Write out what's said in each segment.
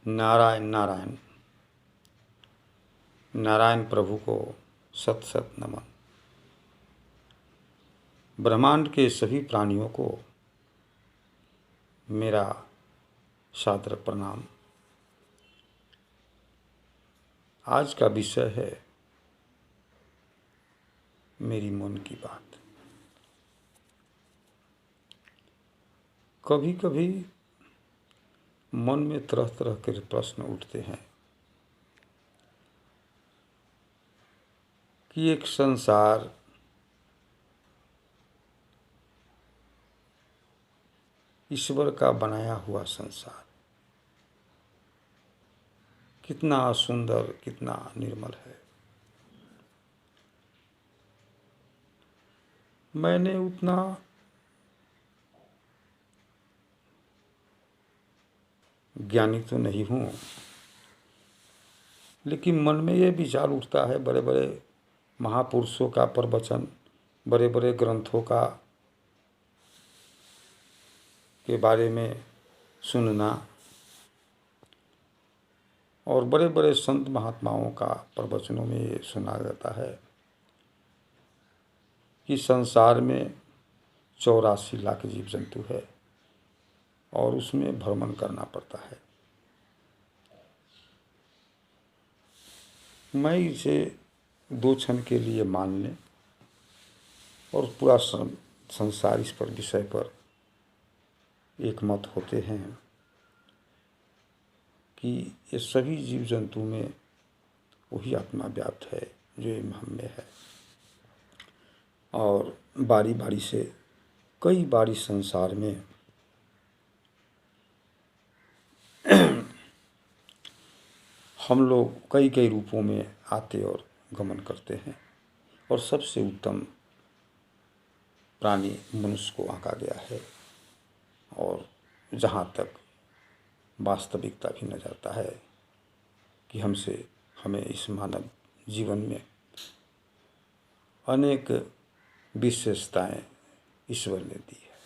नारायण नारायण। नारायण प्रभु को सत सत नमन। ब्रह्मांड के सभी प्राणियों को मेरा सादर प्रणाम। आज का विषय है मेरी मन की बात। कभी कभी मन में तरह तरह के प्रश्न उठते हैं कि एक संसार ईश्वर का बनाया हुआ संसार कितना सुंदर, कितना निर्मल है। मैंने उतना ज्ञानी तो नहीं हूँ, लेकिन मन में ये विचार उठता है, बड़े बड़े महापुरुषों का प्रवचन, बड़े बड़े ग्रंथों का के बारे में सुनना और बड़े बड़े संत महात्माओं का प्रवचनों में ये सुना जाता है कि संसार में 84 लाख जीव जंतु है और उसमें भ्रमण करना पड़ता है। मैं इसे 2 क्षण के लिए मान लें और पूरा संसार इस पर विषय पर एक मत होते हैं कि ये सभी जीव जंतु में वही आत्मा व्याप्त है जो हम में है। और बारी बारी से कई बारी संसार में हम लोग कई कई रूपों में आते और गमन करते हैं और सबसे उत्तम प्राणी मनुष्य को आंका गया है। और जहाँ तक वास्तविकता भी नजर आता है कि हमें इस मानव जीवन में अनेक विशेषताएं ईश्वर ने दी है,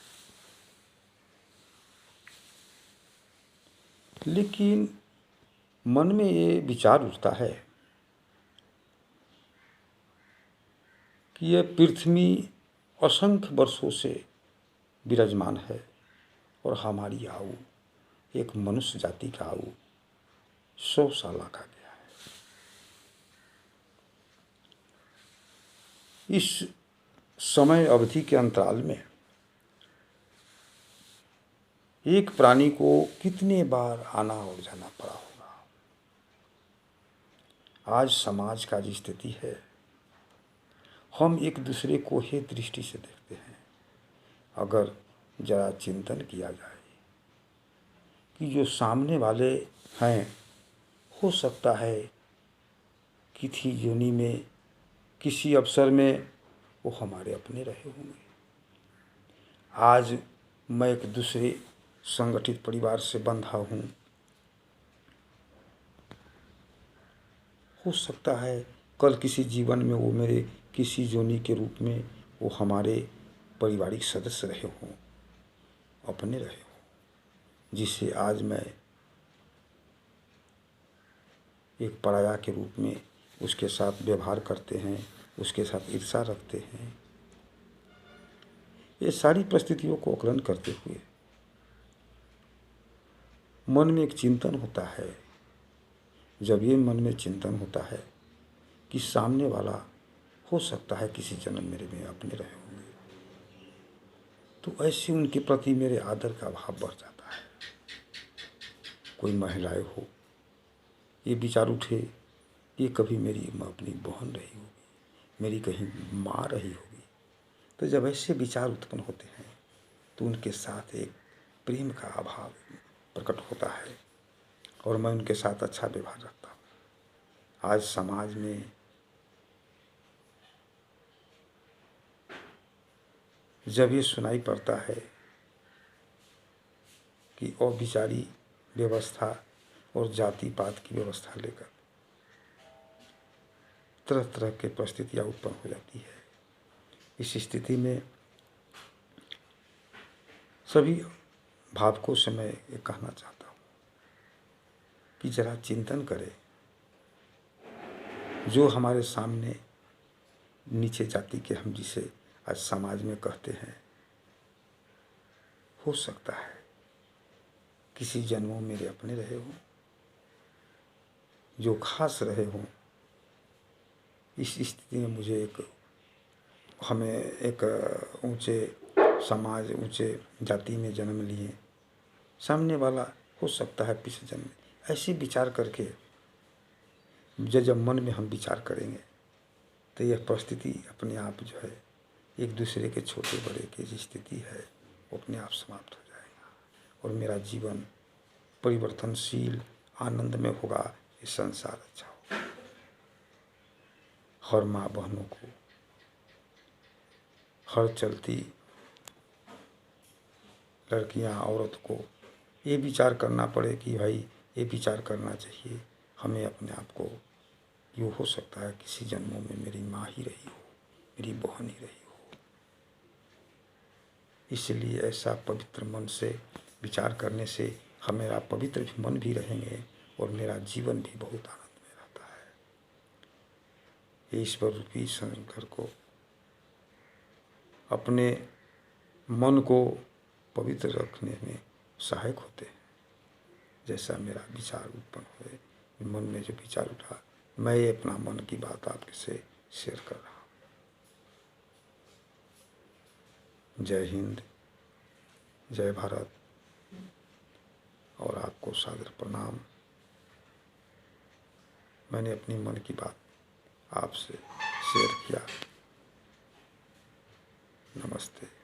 लेकिन मन में ये विचार उठता है कि यह पृथ्वी असंख्य वर्षों से विराजमान है और हमारी आयु, एक मनुष्य जाति का आयु 100 साल का गया है। इस समय अवधि के अंतराल में एक प्राणी को कितने बार आना और जाना पड़ा होगा। आज समाज का जो स्थिति है, हम एक दूसरे को ही दृष्टि से देखते हैं। अगर जरा चिंतन किया जाए कि जो सामने वाले हैं, हो सकता है किसी योनि में, किसी अवसर में वो हमारे अपने रहे होंगे। आज मैं एक दूसरे संगठित परिवार से बंधा हूँ, हो सकता है कल किसी जीवन में वो मेरे किसी योनि के रूप में वो हमारे पारिवारिक सदस्य रहे हों, अपने रहे हों, जिसे आज मैं एक पराया के रूप में उसके साथ व्यवहार करते हैं, उसके साथ ईर्ष्या रखते हैं। ये सारी परिस्थितियों को आकलन करते हुए मन में एक चिंतन होता है। जब ये मन में चिंतन होता है कि सामने वाला हो सकता है किसी जन्म मेरे में अपने रहे होंगे, तो ऐसे उनके प्रति मेरे आदर का भाव बढ़ जाता है। कोई महिलाएं हो, ये विचार उठे ये कभी मेरी अपनी बहन रही होगी, मेरी कहीं माँ रही होगी। तो जब ऐसे विचार उत्पन्न होते हैं तो उनके साथ एक प्रेम का अभाव प्रकट होता है और मैं उनके साथ अच्छा व्यवहार रखता हूँ। आज समाज में जब ये सुनाई पड़ता है कि अविचारी व्यवस्था और जाति पात की व्यवस्था लेकर तरह तरह के परिस्थितियाँ उत्पन्न हो जाती है, इस स्थिति में सभी भावकों से मैं ये कहना चाहता हूँ कि जरा चिंतन करें, जो हमारे सामने नीचे जाति के हम जिसे आज समाज में कहते हैं, हो सकता है किसी जन्मों मेरे अपने रहे हों, जो खास रहे हों। इस स्थिति में मुझे हमें एक ऊंचे समाज, ऊंचे जाति में जन्म लिए, सामने वाला हो सकता है पिछले जन्म में। ऐसे विचार करके जब मन में हम विचार करेंगे तो यह परिस्थिति अपने आप जो है, एक दूसरे के छोटे बड़े की जो स्थिति है वो अपने आप समाप्त हो जाएगा और मेरा जीवन परिवर्तनशील आनंद में होगा। ये संसार अच्छा होगा। हर माँ बहनों को, हर चलती लड़कियां, औरत को ये विचार करना पड़े कि भाई ये विचार करना चाहिए हमें अपने आप को, यूँ हो सकता है किसी जन्मों में मेरी माँ ही रही हो, मेरी बहन ही रही हो। इसलिए ऐसा पवित्र मन से विचार करने से हमारा पवित्र मन भी रहेंगे और मेरा जीवन भी बहुत आनंद में रहता है। ये ईश्वर रूपी शंकर को अपने मन को पवित्र रखने में सहायक होते हैं। जैसा मेरा विचार उत्पन्न हुए, मन में जो विचार उठा, मैं ये अपना मन की बात आपके से शेयर कर रहा हूँ। जय हिंद, जय भारत और आपको सादर प्रणाम। मैंने अपनी मन की बात आपसे शेयर किया। नमस्ते।